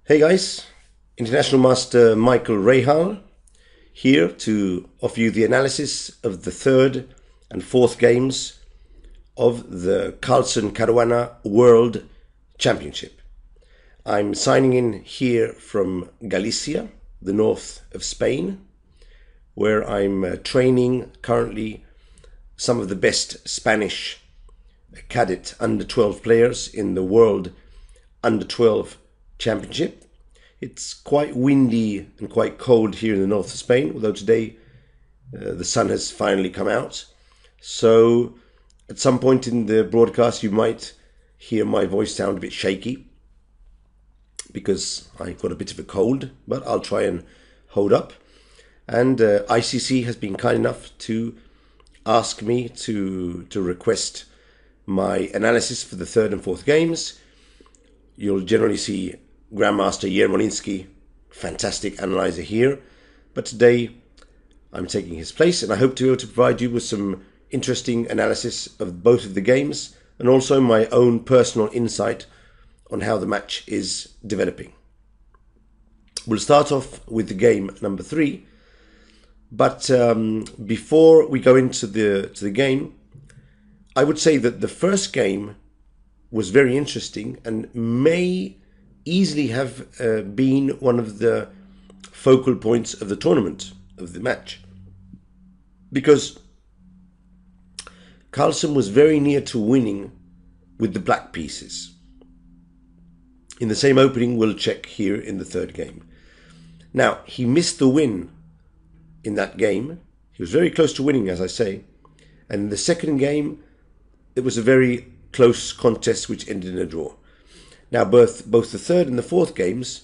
Hey guys, International Master Michael Rahal here to offer you the analysis of the third and fourth games of the Carlsen Caruana World Championship. I'm signing in here from Galicia, the north of Spain, where I'm training currently some of the best Spanish cadet under-12 players in the World Under-12 Championship. It's quite windy and quite cold here in the north of Spain, although today the sun has finally come out. So at some point in the broadcast you might hear my voice sound a bit shaky because I got a bit of a cold, but I'll try and hold up. And ICC has been kind enough to ask me to request my analysis for the third and fourth games. You'll generally see Grandmaster Yermolinsky, fantastic analyzer here, but today I'm taking his place and I hope to be able to provide you with some interesting analysis of both of the games and also my own personal insight on how the match is developing. We'll start off with the game number 3, but before we go into the game, I would say that the first game was very interesting and may easily have been one of the focal points of the tournament, of the match, because Carlsen was very near to winning with the black pieces. In the same opening we'll check here in the third game. Now, he missed the win in that game. He was very close to winning, as I say, and in the second game it was a very close contest which ended in a draw. Now both the third and the fourth games,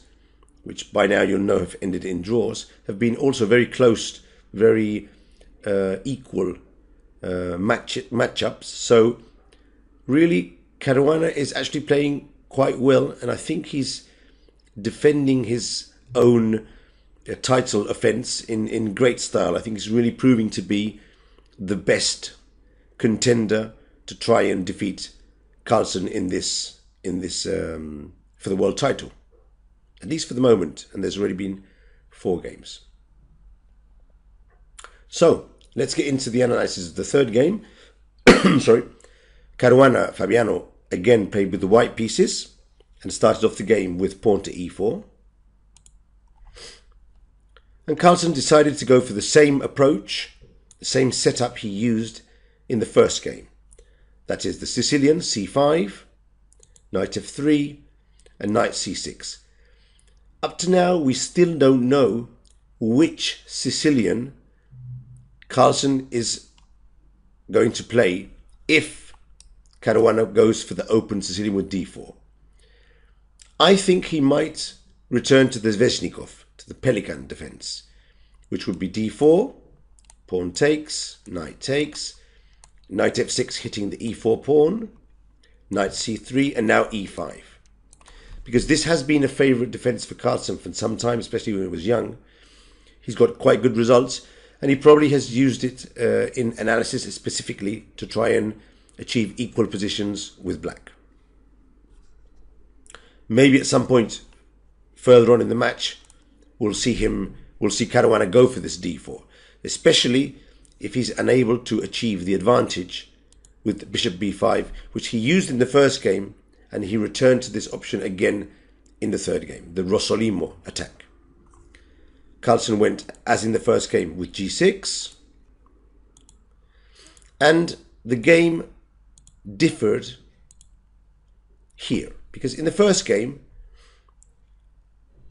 which by now you'll know have ended in draws, have been also very close, very equal matchups. So really Caruana is actually playing quite well, and I think he's defending his own title offence in great style. I think he's really proving to be the best contender to try and defeat Carlsen in this for the world title, at least for the moment, and there's already been 4 games. So let's get into the analysis of the third game. Sorry, Caruana Fabiano again played with the white pieces and started off the game with pawn to e4, and Carlsen decided to go for the same approach, the same setup he used in the first game. That is the Sicilian c5, knight f3, and knight c6. Up to now, we still don't know which Sicilian Carlsen is going to play if Caruana goes for the open Sicilian with d4. I think he might return to the Zveshnikov, to the Pelican defense, which would be d4, pawn takes, knight f6 hitting the e4 pawn, knight c3, and now e5. Because this has been a favourite defence for Carlsen for some time, especially when he was young. He's got quite good results, and he probably has used it in analysis specifically to try and achieve equal positions with black. Maybe at some point further on in the match, we'll see Caruana go for this d4, especially if he's unable to achieve the advantage with bishop b5, which he used in the first game, and he returned to this option again in the third game, the Rossolimo attack. Carlsen went, as in the first game, with g6, and the game differed here, because in the first game,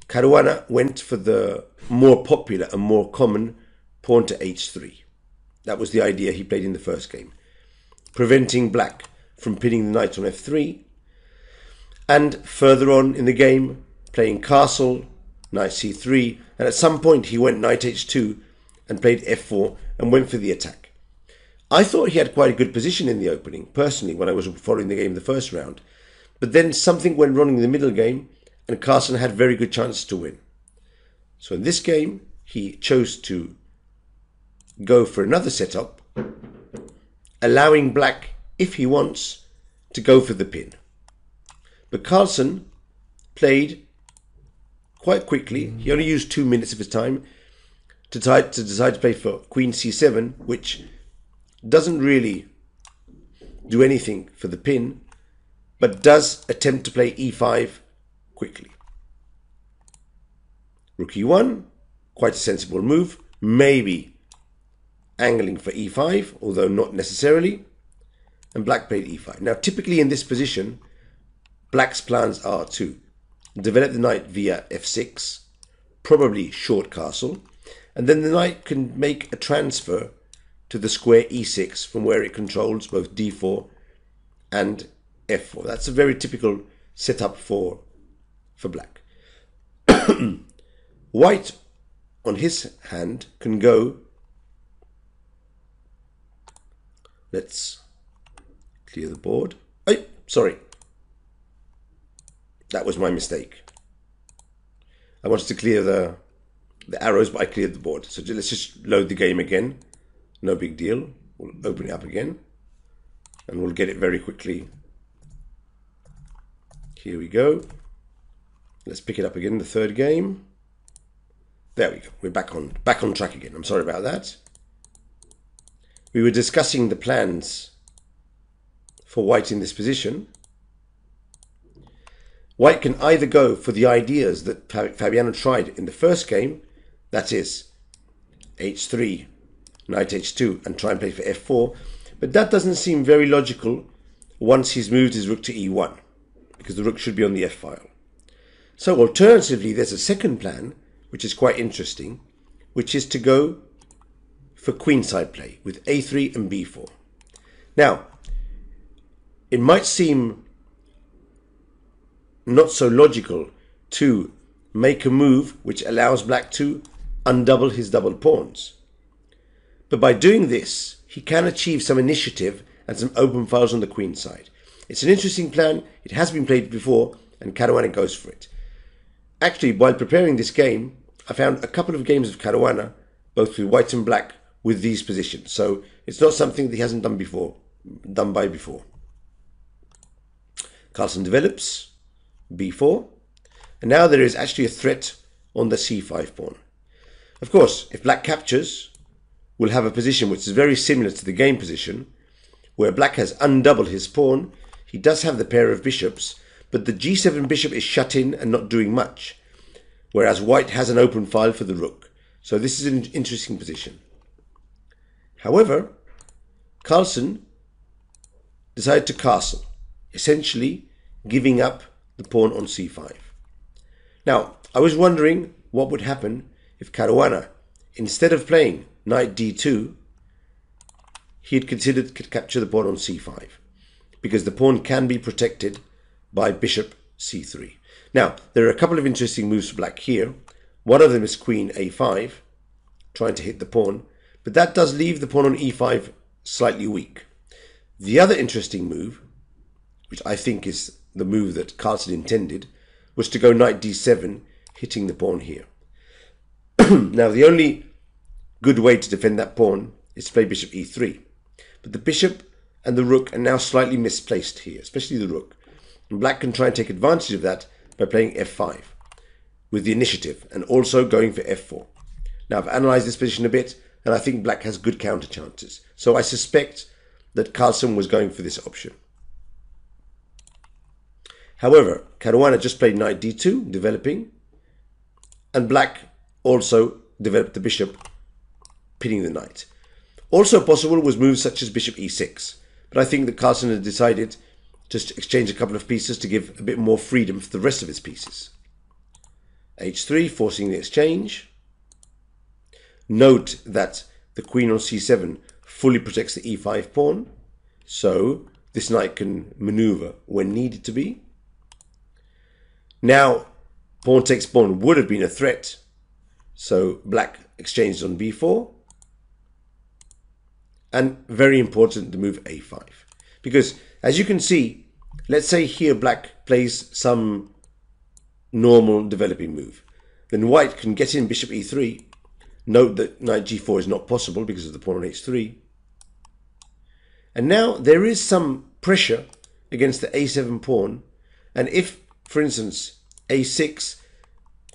Caruana went for the more popular and more common pawn to h3. That was the idea he played in the first game, preventing black from pinning the knight on f3, and further on in the game playing castle, knight c3, and at some point he went knight h2 and played f4 and went for the attack. I thought he had quite a good position in the opening, personally, when I was following the game the first round, but then something went wrong in the middle game and Carlsen had very good chances to win. So in this game he chose to go for another setup, allowing black, if he wants, to go for the pin. But Carlsen played quite quickly. He only used 2 minutes of his time to decide to play for Queen C7, which doesn't really do anything for the pin, but does attempt to play E5 quickly. Rook E1, quite a sensible move, maybe angling for E5, although not necessarily, and black played E5. Now typically in this position, black's plans are to develop the knight via F6, probably short castle, and then the knight can make a transfer to the square E6 from where it controls both D4 and F4. That's a very typical setup for black. White, on his hand, can go, let's clear the board. Oh, sorry. That was my mistake. I wanted to clear the arrows, but I cleared the board. So let's just load the game again. No big deal. We'll open it up again, and we'll get it very quickly. Here we go. Let's pick it up again, the third game. There we go. We're back on track again. I'm sorry about that. We were discussing the plans for white in this position. White can either go for the ideas that Fabiano tried in the first game, that is H3, knight H2, and try and play for F4, but that doesn't seem very logical once he's moved his rook to E1, because the rook should be on the F file. So alternatively, there's a second plan, which is quite interesting, which is to go for queenside play with A3 and B4. Now, it might seem not so logical to make a move which allows black to undouble his double pawns. But by doing this, he can achieve some initiative and some open files on the queen side. It's an interesting plan. It has been played before, and Caruana goes for it. Actually, while preparing this game, I found a couple of games of Caruana, both with white and black, with these positions. So it's not something that he hasn't done before, before. Carlsen develops B4, and now there is actually a threat on the C5 pawn. Of course, if black captures, we'll have a position which is very similar to the game position, where black has undoubled his pawn. He does have the pair of bishops, but the G7 bishop is shut in and not doing much, whereas white has an open file for the rook. So this is an interesting position. However, Carlsen decided to castle, essentially giving up the pawn on C5. Now, I was wondering what would happen if Caruana, instead of playing knight D2, he had considered to capture the pawn on C5, because the pawn can be protected by bishop C3. Now, there are a couple of interesting moves for black here. One of them is queen A5, trying to hit the pawn, but that does leave the pawn on E5 slightly weak. The other interesting move, which I think is the move that Carlsen intended, was to go knight D7, hitting the pawn here. Now, the only good way to defend that pawn is to play bishop E3. But the bishop and the rook are now slightly misplaced here, especially the rook. And black can try and take advantage of that by playing F5 with the initiative and also going for F4. Now, I've analysed this position a bit, and I think black has good counter chances. So I suspect that Carlsen was going for this option. However, Caruana just played knight D2, developing, and black also developed the bishop, pinning the knight. Also possible was moves such as bishop E6, but I think that Carlsen had decided just to exchange a couple of pieces to give a bit more freedom for the rest of his pieces. H3, forcing the exchange. Note that the queen on C7 fully protects the E5 pawn, so this knight can maneuver when needed to be. Now, pawn takes pawn would have been a threat, so black exchanged on B4. And very important, the move A5. Because, as you can see, let's say here black plays some normal developing move. Then white can get in bishop E3. Note that knight G4 is not possible because of the pawn on H3. And now there is some pressure against the A7 pawn. And if, for instance, A6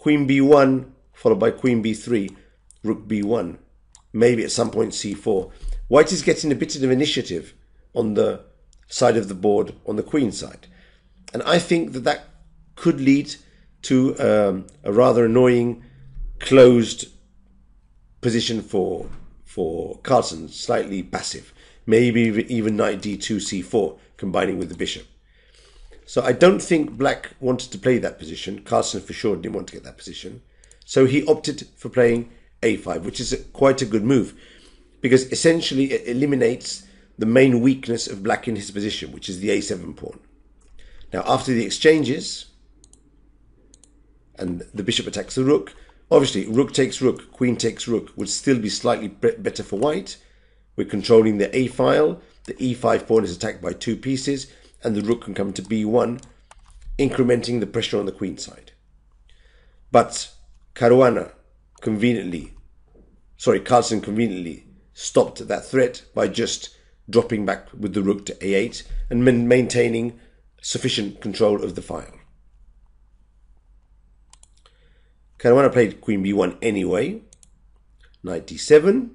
queen b1 followed by queen b3, rook b1, maybe at some point c4. White is getting a bit of initiative on the side of the board, on the queen side. And I think that that could lead to a rather annoying closed position for Carlsen, slightly passive. Maybe even knight d2, c4, combining with the bishop. So I don't think black wanted to play that position. Carlsen for sure didn't want to get that position. So he opted for playing a5, which is quite a good move, because essentially it eliminates the main weakness of black in his position, which is the a7 pawn. Now, after the exchanges, and the bishop attacks the rook, obviously rook takes rook, queen takes rook would still be slightly better for white. We're controlling the a file, the e5 pawn is attacked by two pieces, and the rook can come to b1, incrementing the pressure on the queen side. But Carlsen conveniently stopped that threat by just dropping back with the rook to a8 and maintaining sufficient control of the file. Caruana played queen b1 anyway, knight d7,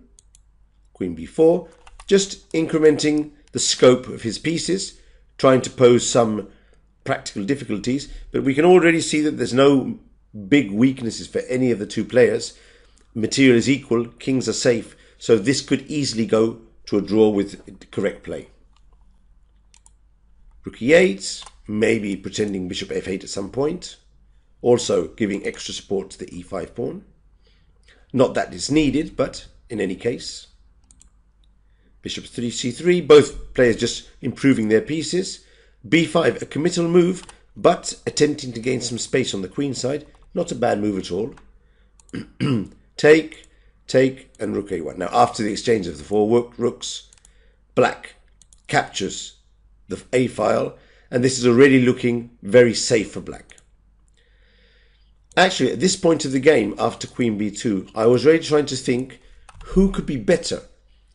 queen b4, just incrementing the scope of his pieces, trying to pose some practical difficulties, but we can already see that there's no big weaknesses for any of the two players. Material is equal, kings are safe, so this could easily go to a draw with correct play. Rook e8, maybe pretending bishop f8 at some point, also giving extra support to the e5 pawn. Not that it's needed, but in any case. Bishop 3 c3, both players just improving their pieces. b5, a committal move, but attempting to gain some space on the queen side. Not a bad move at all. Take, and rook a1. Now, after the exchange of the four rooks, black captures the a file, and this is already looking very safe for black. Actually, at this point of the game, after queen b2, I was really trying to think who could be better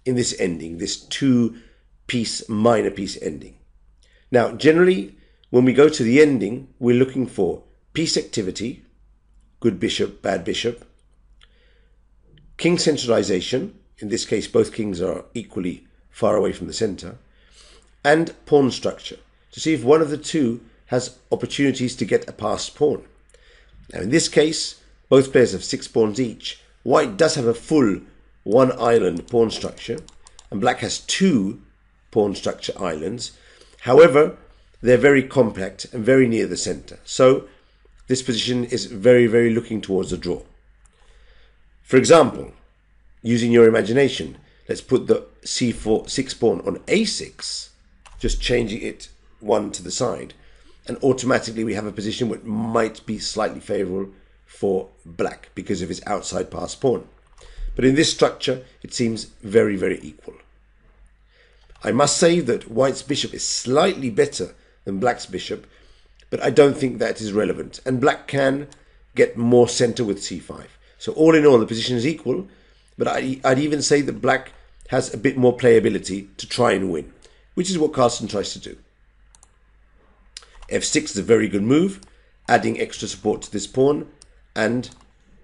in this ending, this two-piece, minor piece ending. Now, generally, when we go to the ending, we're looking for piece activity, good bishop, bad bishop, king centralization, in this case both kings are equally far away from the center, and pawn structure, to see if one of the two has opportunities to get a passed pawn. Now in this case, both players have 6 pawns each. White does have a full one island pawn structure, and black has 2 pawn structure islands. However, they're very compact and very near the center. So this position is very, very looking towards a draw. For example, using your imagination, let's put the c4 6 pawn on a6, just changing it one to the side, and automatically we have a position which might be slightly favorable for black because of his outside passed pawn. But in this structure, it seems very, very equal. I must say that white's bishop is slightly better than black's bishop, but I don't think that is relevant, and black can get more center with c5. So all in all, the position is equal, but I'd even say that black has a bit more playability to try and win, which is what Carlsen tries to do. f6 is a very good move, adding extra support to this pawn and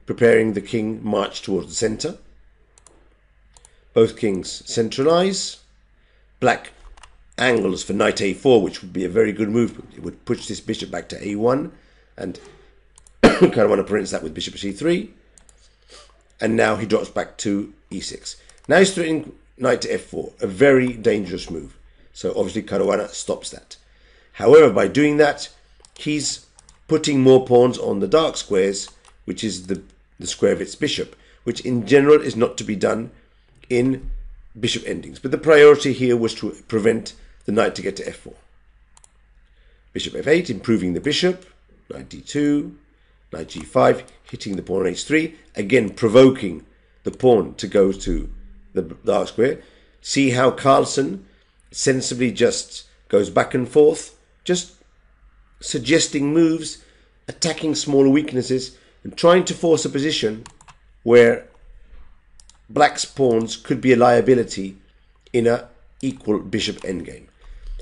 preparing the king march towards the center. Both kings centralize. Black angles for knight a4, which would be a very good move. It would push this bishop back to a1, and Caruana prevents that with bishop c3. And now he drops back to e6. Now he's threatening knight to f4, a very dangerous move. So obviously Caruana stops that. However, by doing that, he's putting more pawns on the dark squares, which is the square of its bishop, which in general is not to be done in bishop endings. But the priority here was to prevent the knight to get to f4. Bishop f8, improving the bishop. Knight d2, knight g5, hitting the pawn on h3, again provoking the pawn to go to the dark square. See how Carlsen sensibly just goes back and forth, just suggesting moves, attacking smaller weaknesses, and trying to force a position where black's pawns could be a liability in an equal bishop endgame.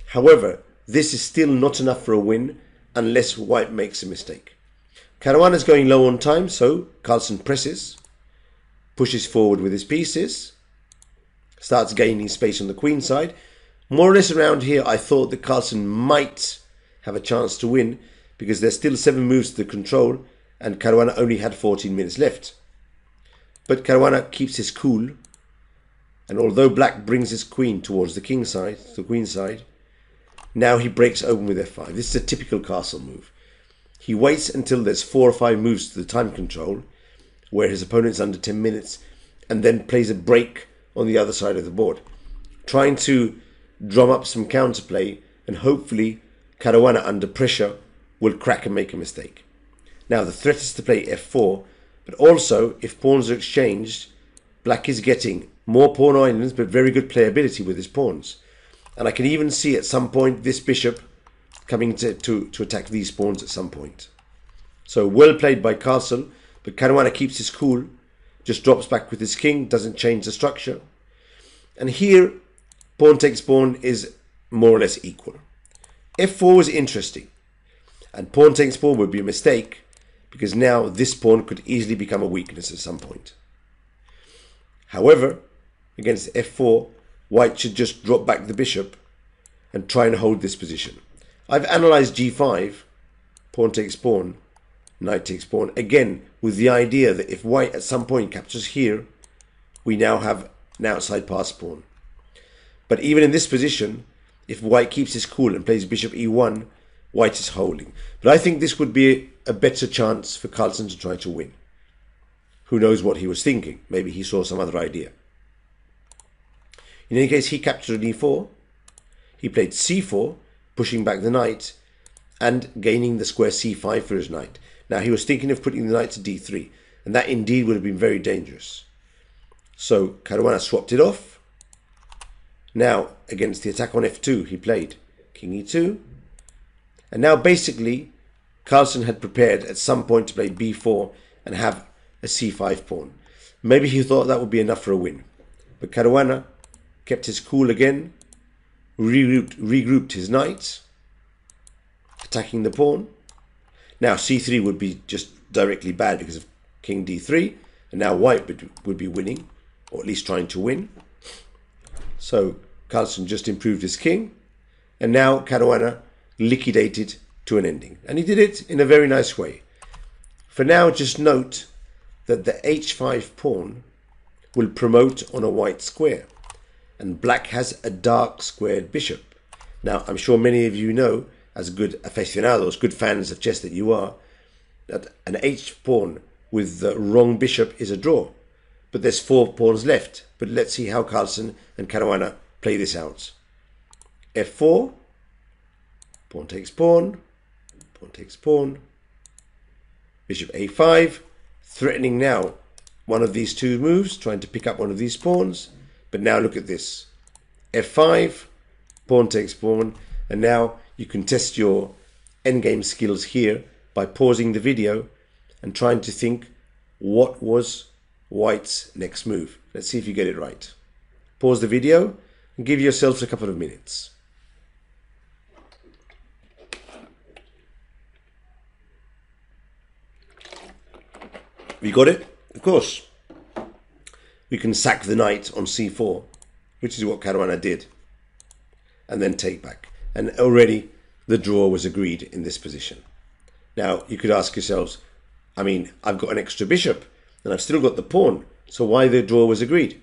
However, this is still not enough for a win unless white makes a mistake. Caruana is going low on time, so Carlsen presses, pushes forward with his pieces, starts gaining space on the queen side. More or less around here, I thought that Carlsen might have a chance to win because there's still 7 moves to the control and Caruana only had 14 minutes left. But Caruana keeps his cool, and although black brings his queen towards the king side, the queen side, now he breaks open with f5. This is a typical castle move. He waits until there's 4 or 5 moves to the time control, where his opponent's under 10 minutes, and then plays a break on the other side of the board, trying to drum up some counterplay, and hopefully Caruana under pressure will crack and make a mistake. Now the threat is to play f4, but also if pawns are exchanged, black is getting more pawn islands but very good playability with his pawns. And I can even see at some point this bishop coming to attack these pawns at some point. So well played by Carlsen, but Caruana keeps his cool, just drops back with his king, doesn't change the structure. And here, pawn takes pawn is more or less equal. f4 is interesting, and pawn takes pawn would be a mistake, because now this pawn could easily become a weakness at some point. However, against f4, white should just drop back the bishop and try and hold this position. I've analysed g5, pawn takes pawn, knight takes pawn, again with the idea that if white at some point captures here, we now have an outside pass pawn. But even in this position, if white keeps his cool and plays bishop e1, white is holding. But I think this would be a better chance for Carlsen to try to win. Who knows what he was thinking? Maybe he saw some other idea. In any case, he captured an e4. He played c4, pushing back the knight and gaining the square c5 for his knight. Now he was thinking of putting the knight to d3, and that indeed would have been very dangerous. So Caruana swapped it off. Now against the attack on f2, he played king e2. And now basically Carlsen had prepared at some point to play b4 and have a c5 pawn. Maybe he thought that would be enough for a win. But Caruana kept his cool again, regrouped his knights, attacking the pawn. Now c3 would be just directly bad because of king d3, and now white would be winning, or at least trying to win. So Carlsen just improved his king, and now Caruana liquidated to an ending. And he did it in a very nice way. For now, just note that the h5 pawn will promote on a white square, and black has a dark squared bishop. Now, I'm sure many of you know, as good aficionados, good fans of chess that you are, that an h pawn with the wrong bishop is a draw. But there's 4 pawns left. But let's see how Carlsen and Caruana play this out. f4, pawn takes pawn, pawn takes pawn, bishop a5, threatening now one of these 2 moves, trying to pick up one of these pawns. But now look at this. f5, pawn takes pawn, and now you can test your endgame skills here by pausing the video and trying to think what was white's next move. Let's see if you get it right. Pause the video and give yourselves a couple of minutes. We got it? Of course. We can sack the knight on c4, which is what Caruana did, and then take back. And already the draw was agreed in this position. Now, you could ask yourselves, I mean, I've got an extra bishop, and I've still got the pawn, so why the draw was agreed?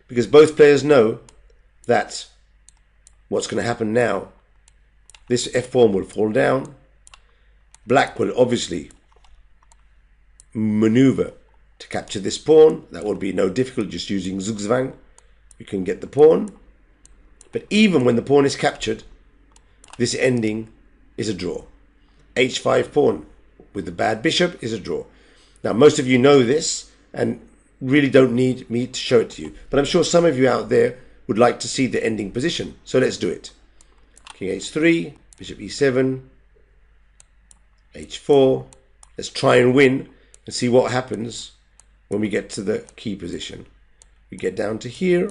Because both players know that what's going to happen now, this f pawn will fall down. Black will obviously maneuver to capture this pawn. That would be no difficult, just using zugzwang. You can get the pawn. But even when the pawn is captured, this ending is a draw. h5 pawn with the bad bishop is a draw. Now, most of you know this and really don't need me to show it to you. But I'm sure some of you out there would like to see the ending position. So let's do it. King h3, bishop e7, h4. Let's try and win and see what happens when we get to the key position. We get down to here.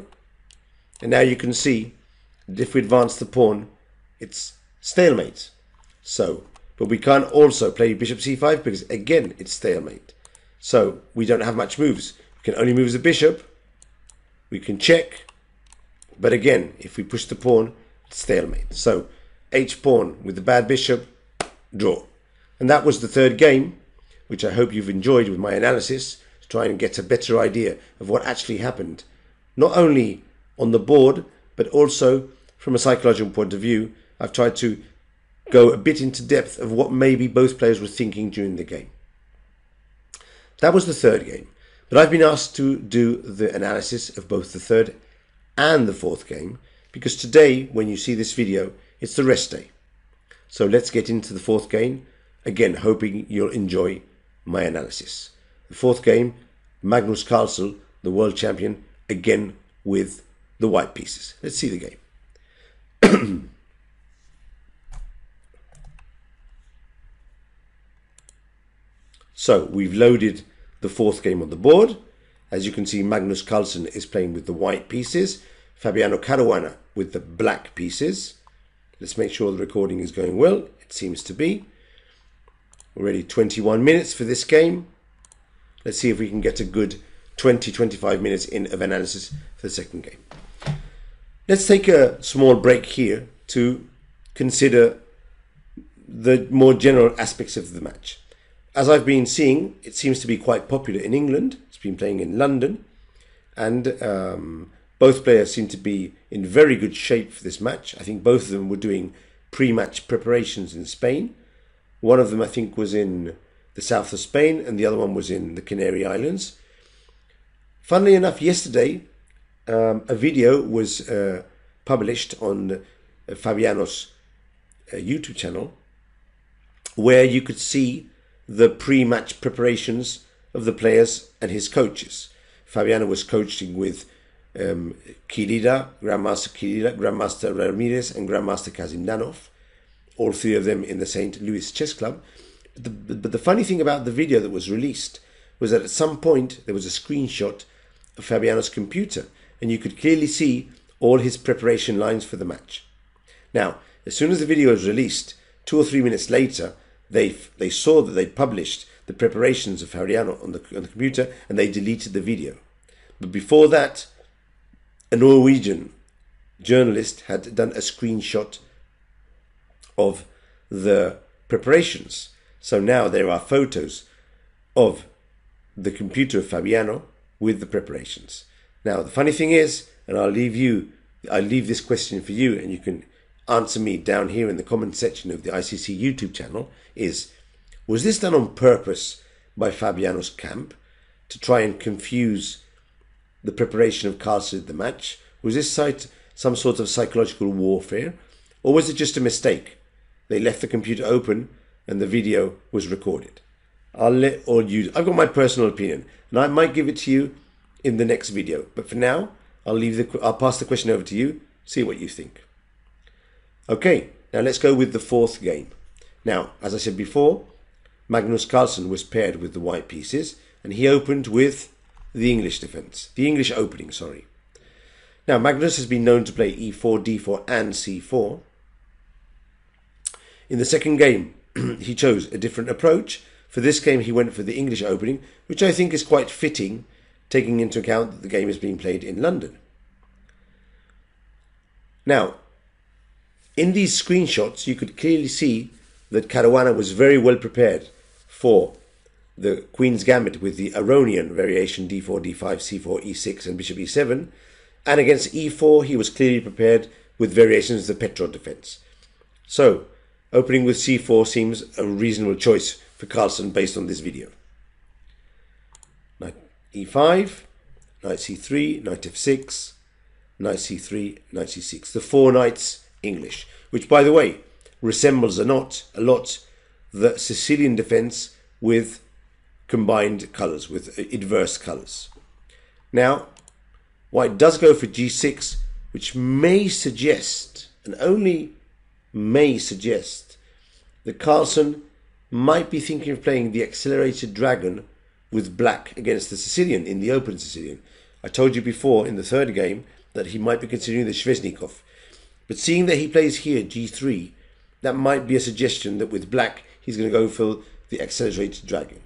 And now you can see that if we advance the pawn, it's stalemate. So, But we can't also play bishop c5 because, again, it's stalemate. So we don't have much moves. We can only move the bishop. We can check. But again, if we push the pawn, it's stalemate. So h-pawn with the bad bishop, draw. And that was the third game, which I hope you've enjoyed with my analysis, to try and get a better idea of what actually happened, not only on the board, but also from a psychological point of view. I've tried to go a bit into depth of what maybe both players were thinking during the game. That was the third game, but I've been asked to do the analysis of both the third and the fourth game, because today, when you see this video, it's the rest day. So let's get into the fourth game, again hoping you'll enjoy my analysis. The fourth game, Magnus Carlsen, the world champion, again with the white pieces. Let's see the game. So we've loaded the fourth game on the board. As you can see, Magnus Carlsen is playing with the white pieces, Fabiano Caruana with the black pieces. Let's make sure the recording is going well. It seems to be. Already 21 minutes for this game. Let's see if we can get a good 20-25 minutes in of analysis for the second game. Let's take a small break here to consider the more general aspects of the match. As I've been seeing, it seems to be quite popular in England. It's been playing in London, and both players seem to be in very good shape for this match. I think both of them were doing pre-match preparations in Spain. One of them, I think, was in the south of Spain, and the other one was in the Canary Islands. Funnily enough, yesterday, a video was published on Fabiano's YouTube channel, where you could see the pre-match preparations of the players and his coaches. Fabiano was coaching with Grandmaster Kirida, Grandmaster Ramirez, and Grandmaster Kazimdanov, all three of them in the St. Louis Chess Club. But the funny thing about the video that was released was that at some point there was a screenshot of Fabiano's computer, and you could clearly see all his preparation lines for the match. Now, as soon as the video was released, 2 or 3 minutes later, they saw that they'd published the preparations of Fabiano on the computer, and they deleted the video. But before that, a Norwegian journalist had done a screenshot of the preparations. So now there are photos of the computer of Fabiano with the preparations. Now, the funny thing is, and I'll leave this question for you, and you can answer me down here in the comment section of the ICC YouTube channel, is, was this done on purpose by Fabiano's camp to try and confuse the preparation of Carlsen in the match? Was this some sort of psychological warfare? Or was it just a mistake? They left the computer open and the video was recorded. I'll let all you... I've got my personal opinion, and I might give it to you in the next video. But for now, I'll pass the question over to you, see what you think. Okay, now let's go with the fourth game. Now, as I said before, Magnus Carlsen was paired with the white pieces, and he opened with the English defense. The English opening, sorry. Now, Magnus has been known to play e4, d4, and c4. In the second game, he chose a different approach. For this game, he went for the English opening, which I think is quite fitting, taking into account that the game is being played in London. Now, in these screenshots, you could clearly see that Caruana was very well prepared for the Queen's Gambit with the Aronian variation d4, d5, c4, e6, and bishop e7. And against e4, he was clearly prepared with variations of the Petrov defense. So, opening with c4 seems a reasonable choice for Carlsen based on this video. Knight e5, knight c3, knight f6, knight c3, knight c6. The four knights English, which, by the way, resembles a lot the Sicilian defense with combined colours, with adverse colours. Now, white does go for g6, which may suggest, and only may suggest, that Carlsen might be thinking of playing the accelerated dragon with black against the Sicilian in the open Sicilian. I told you before in the third game that he might be considering the Sveshnikov. But seeing that he plays here g3, that might be a suggestion that with black he's going to go for the accelerated dragon.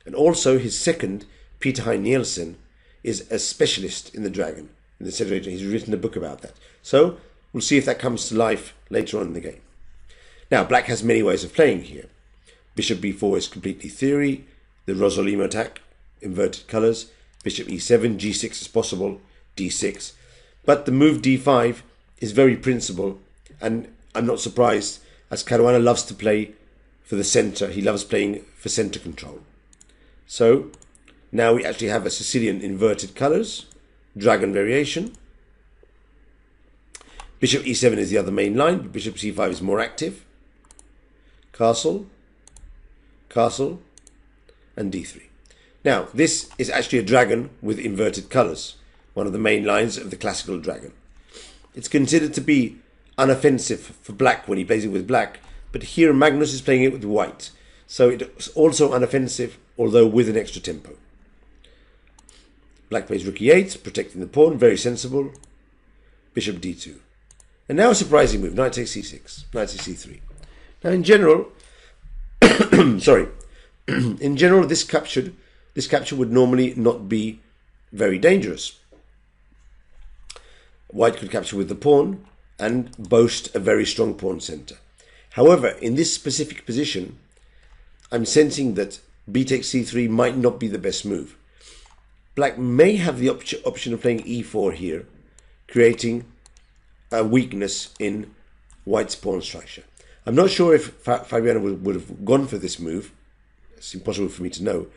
And also his second, Peter Hein Nielsen, is a specialist in the dragon, in the accelerator. He's written a book about that. So we'll see if that comes to life later on in the game. Now, black has many ways of playing here. Bishop b4 is completely theory. The Rosolimo attack, inverted colours. Bishop e7, g6 is possible, d6. But the move d5 is very principled, and I'm not surprised, as Caruana loves to play for the centre. He loves playing for centre control. So now we actually have a Sicilian inverted colours, dragon variation. Bishop e7 is the other main line, but bishop c5 is more active. Castle, castle, and d3. Now, this is actually a dragon with inverted colours, one of the main lines of the classical dragon. It's considered to be unoffensive for black when he plays it with black, but here Magnus is playing it with white, so it's also unoffensive, although with an extra tempo. Black plays rook e8, protecting the pawn, very sensible. Bishop d2. And now a surprising move, knight takes c6, knight takes c3. Now in general, in general this capture would normally not be very dangerous. White could capture with the pawn and boast a very strong pawn centre. However, in this specific position, I'm sensing that b takes c3 might not be the best move. Black may have the option of playing e4 here, creating a weakness in white's pawn structure. I'm not sure if Fabiano would have gone for this move. It's impossible for me to know.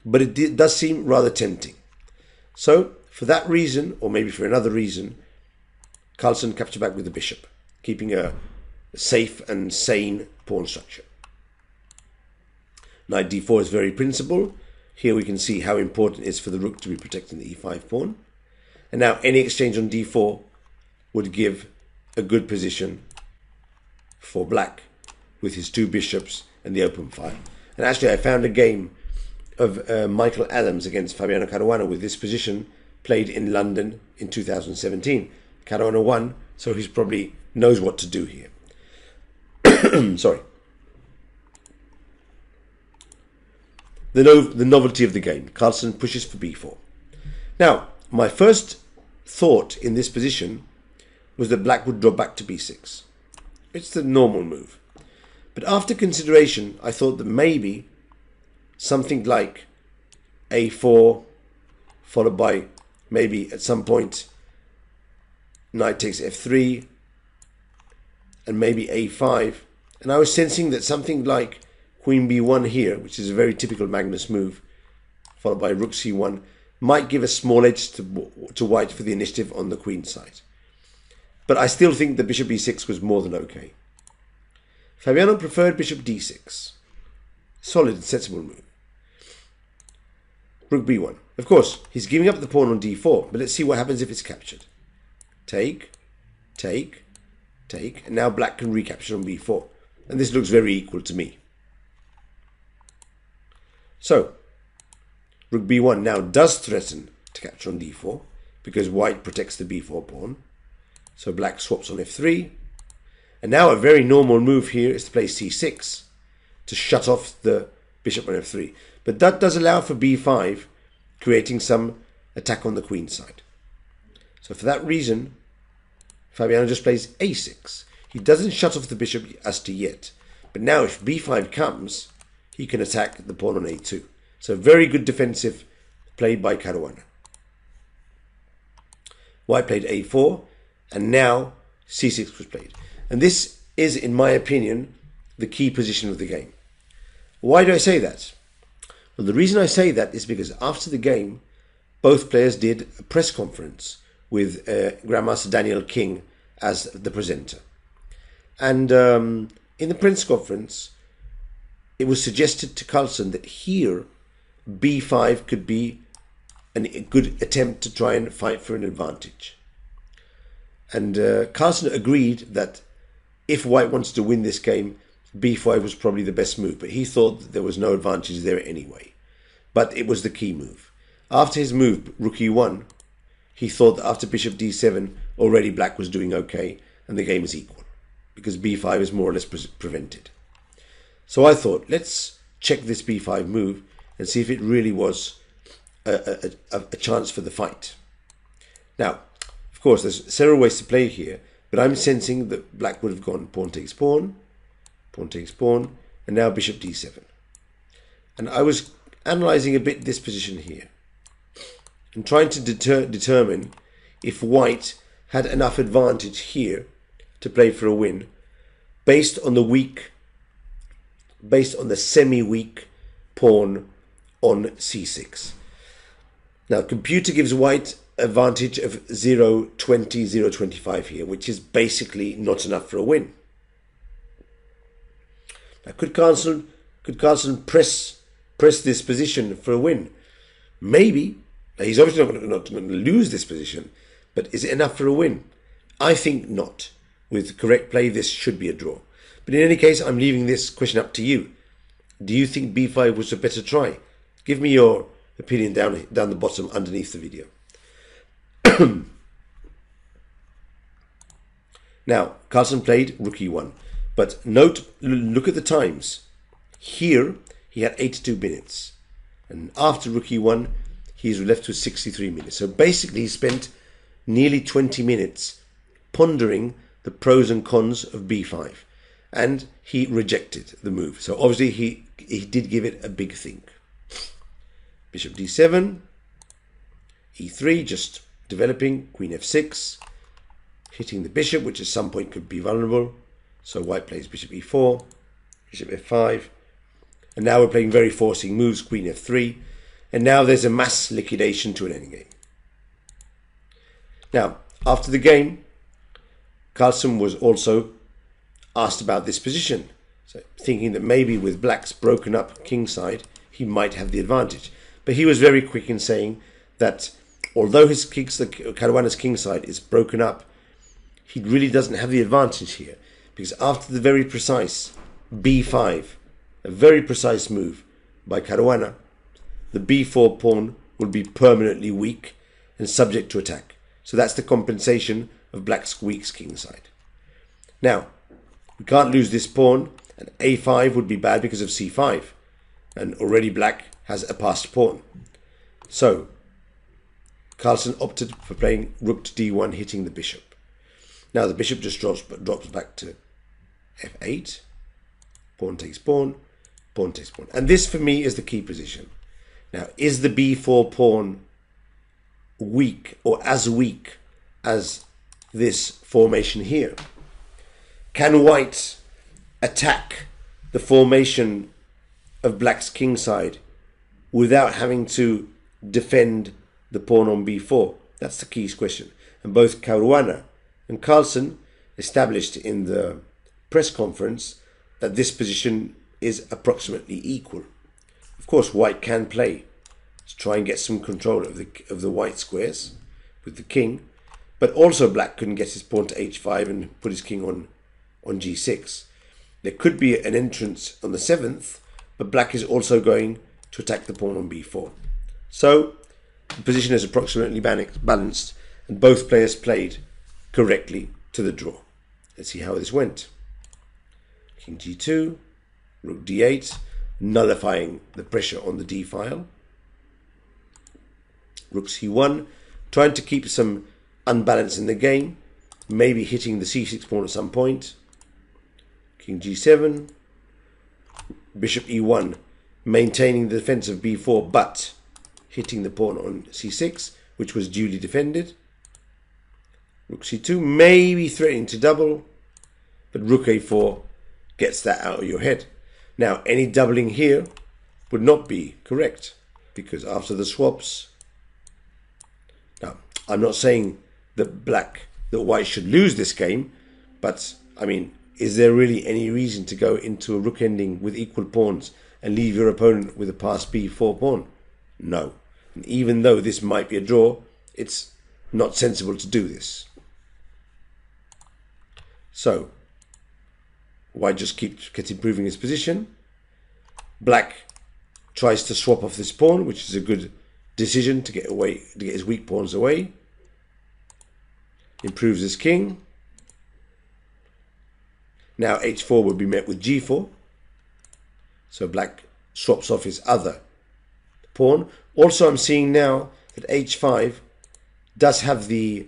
But it does seem rather tempting. So, for that reason, or maybe for another reason, Carlsen captured back with the bishop, keeping a safe and sane pawn structure. Knight d4 is very principled. Here we can see how important it is for the rook to be protecting the e5 pawn. And now any exchange on d4 would give a good position for black with his two bishops and the open file. And actually I found a game of Michael Adams against Fabiano Caruana with this position played in London in 2017. Caruana won, so he probably knows what to do here. Sorry. The novelty of the game. Carlsen pushes for b4. Now, my first thought in this position was that black would drop back to b6. It's the normal move. But after consideration, I thought that maybe something like a4, followed by maybe at some point knight takes f3, and maybe a5. And I was sensing that something like queen b1 here, which is a very typical Magnus move, followed by rook c1, might give a small edge to white for the initiative on the queen side. But I still think that bishop e6 was more than okay. Fabiano preferred bishop d6. Solid and sensible move. Rook b1. Of course, he's giving up the pawn on d4, but let's see what happens if it's captured. Take, take, take, and now black can recapture on b4. And this looks very equal to me. So, rook b1 now does threaten to capture on d4, because white protects the b4 pawn. So black swaps on f3. And now a very normal move here is to play c6 to shut off the bishop on f3. But that does allow for b5, creating some attack on the queen side. So for that reason, Fabiano just plays a6. He doesn't shut off the bishop as to yet. But now if b5 comes, he can attack the pawn on a2. So very good defensive play by Caruana. White played a4, and now c6 was played. And this is, in my opinion, the key position of the game. Why do I say that? Well, the reason I say that is because after the game, both players did a press conference with Grandmaster Daniel King as the presenter. And in the press conference, it was suggested to Carlsen that here, b5 could be a good attempt to try and fight for an advantage. And Carlsen agreed that if white wants to win this game, b5 was probably the best move, but he thought that there was no advantage there anyway. But it was the key move. After his move, rook e1, he thought that after bishop d7, already black was doing okay, and the game is equal, because b5 is more or less prevented. So I thought, let's check this b5 move and see if it really was a chance for the fight. Now, of course, there's several ways to play here, but I'm sensing that black would have gone pawn takes pawn, and now bishop d7. And I was analysing a bit this position here and trying to determine if white had enough advantage here to play for a win based on the semi-weak pawn on c6. Now, computer gives white advantage of 0.20, 0.25 here, which is basically not enough for a win. Now, could Carlsen press this position for a win? Maybe. Now, he's obviously not going to lose this position, but is it enough for a win? I think not. With correct play, this should be a draw. But in any case, I'm leaving this question up to you. Do you think b5 was a better try? Give me your opinion down the bottom underneath the video. Now, Carlsen played rook e1, but look at the times. Here, he had 82 minutes, and after rook e1, he's left with 63 minutes. So basically, he spent nearly 20 minutes pondering the pros and cons of b5, and he rejected the move. So obviously, he did give it a big think. Bishop d7, e3, just developing, queen f6, hitting the bishop, which at some point could be vulnerable. So white plays bishop e4, bishop f5, and now we're playing very forcing moves, queen f3, and now there's a mass liquidation to an endgame. Now, after the game, Carlsen was also asked about this position, so thinking that maybe with black's broken up king side, he might have the advantage. But he was very quick in saying that although Caruana's king side is broken up, he really doesn't have the advantage here, because after the very precise b5, a very precise move by Caruana, the b4 pawn will be permanently weak and subject to attack. So that's the compensation of black's weak king side. Now, we can't lose this pawn, and a5 would be bad because of c5, and already black has a passed pawn. So, Carlsen opted for playing rook to d1, hitting the bishop. Now the bishop just drops back to f8, pawn takes pawn, pawn takes pawn. And this, for me, is the key position. Now, is the b4 pawn weak, or as weak as this formation here? Can white attack the formation of black's king side without having to defend the pawn on b4? That's the key question. And both Caruana and Carlsen established in the press conference that this position is approximately equal. Of course, white can play to try and get some control of the white squares with the king, but also black couldn't get his pawn to h5 and put his king on g6. There could be an entrance on the 7th, but black is also going to attack the pawn on b4. So the position is approximately balanced, and both players played correctly to the draw. Let's see how this went. King g2, rook d8, nullifying the pressure on the d file. Rook c1, trying to keep some unbalance in the game, maybe hitting the c6 pawn at some point. King g7, bishop e1, maintaining the defense of b4, but hitting the pawn on c6, which was duly defended. Rook c2, maybe threatening to double, but rook a4 gets that out of your head. Now, any doubling here would not be correct, because after the swaps... Now, I'm not saying that white should lose this game, but, I mean, is there really any reason to go into a rook ending with equal pawns and leave your opponent with a passed b4 pawn? No. And even though this might be a draw, it's not sensible to do this. So, white just keeps improving his position. Black tries to swap off this pawn, which is a good decision to get his weak pawns away. Improves his king. Now h4 would be met with g4. So black swaps off his other pawn. Also, I'm seeing now that h5 does have the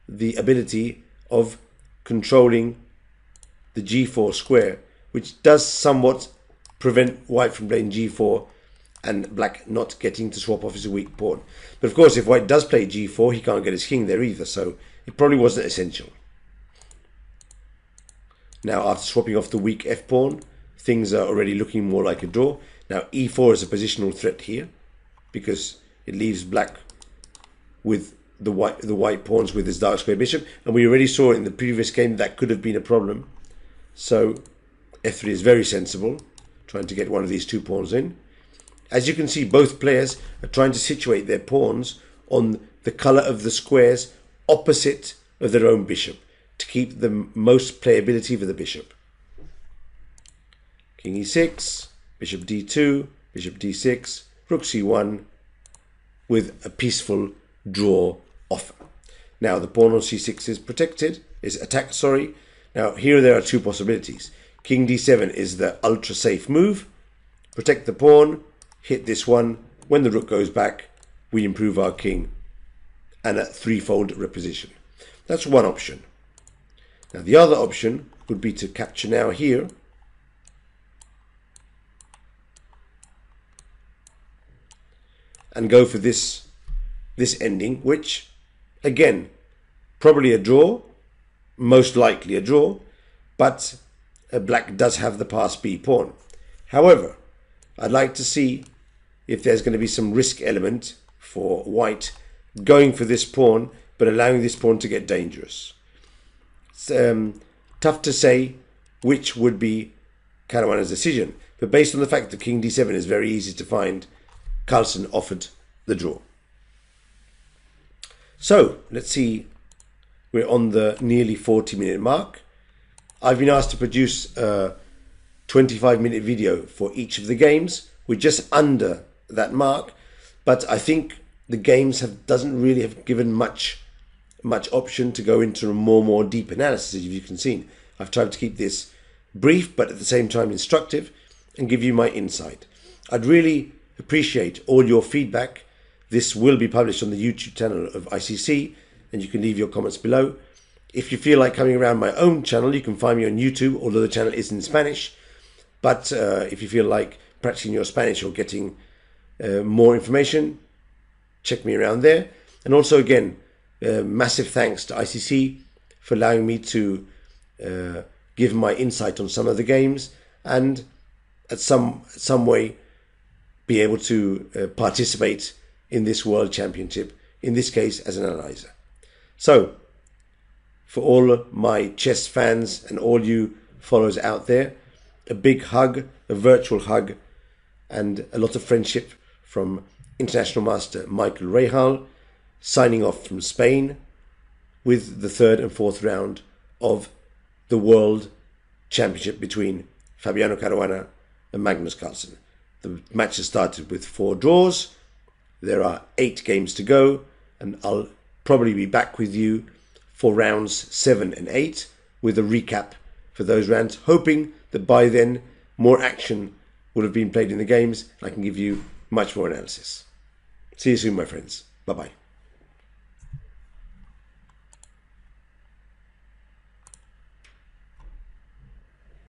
ability of controlling the g4 square, which does somewhat prevent white from playing g4 and black not getting to swap off his weak pawn. But of course, if white does play g4, he can't get his king there either, so it probably wasn't essential. Now, after swapping off the weak f pawn, things are already looking more like a draw. Now, e4 is a positional threat here because it leaves black with the white pawns with his dark square bishop, and we already saw in the previous game that could have been a problem. So f3 is very sensible, trying to get one of these two pawns in. As you can see, both players are trying to situate their pawns on the color of the squares opposite of their own bishop to keep the most playability for the bishop. King e6, bishop d2, bishop d6, rook c1 with a peaceful draw offer. Now the pawn on c6 is protected, is attacked, sorry. Now here there are two possibilities. King d7 is the ultra safe move. Protect the pawn, hit this one. When the rook goes back, we improve our king and a threefold reposition. That's one option. Now the other option would be to capture now here. And go for this ending, which, again, probably a draw, most likely a draw, but black does have the pass B pawn. However, I'd like to see if there's going to be some risk element for white going for this pawn, but allowing this pawn to get dangerous. It's tough to say which would be Caruana's decision, but based on the fact that King d7 is very easy to find, Carlsen offered the draw. So let's see, we're on the nearly 40-minute mark. I've been asked to produce a 25-minute video for each of the games. We're just under that mark, but I think the games doesn't really have given much option to go into a more deep analysis. As you can see, I've tried to keep this brief but at the same time instructive and give you my insight. I'd really appreciate all your feedback. This will be published on the YouTube channel of ICC, and you can leave your comments below. If you feel like coming around my own channel, you can find me on YouTube, although the channel is in Spanish. But if you feel like practicing your Spanish or getting more information, check me around there. And also, again, massive thanks to ICC for allowing me to give my insight on some of the games and at some way be able to participate in this World Championship, in this case as an analyzer. So, for all my chess fans and all you followers out there, a big hug, a virtual hug, and a lot of friendship from International Master Michael Rahal, signing off from Spain with the third and fourth round of the World Championship between Fabiano Caruana and Magnus Carlsen. The match has started with 4 draws. There are 8 games to go, and I'll probably be back with you for rounds 7 and 8 with a recap for those rounds, hoping that by then more action will have been played in the games and I can give you much more analysis. See you soon, my friends. Bye-bye.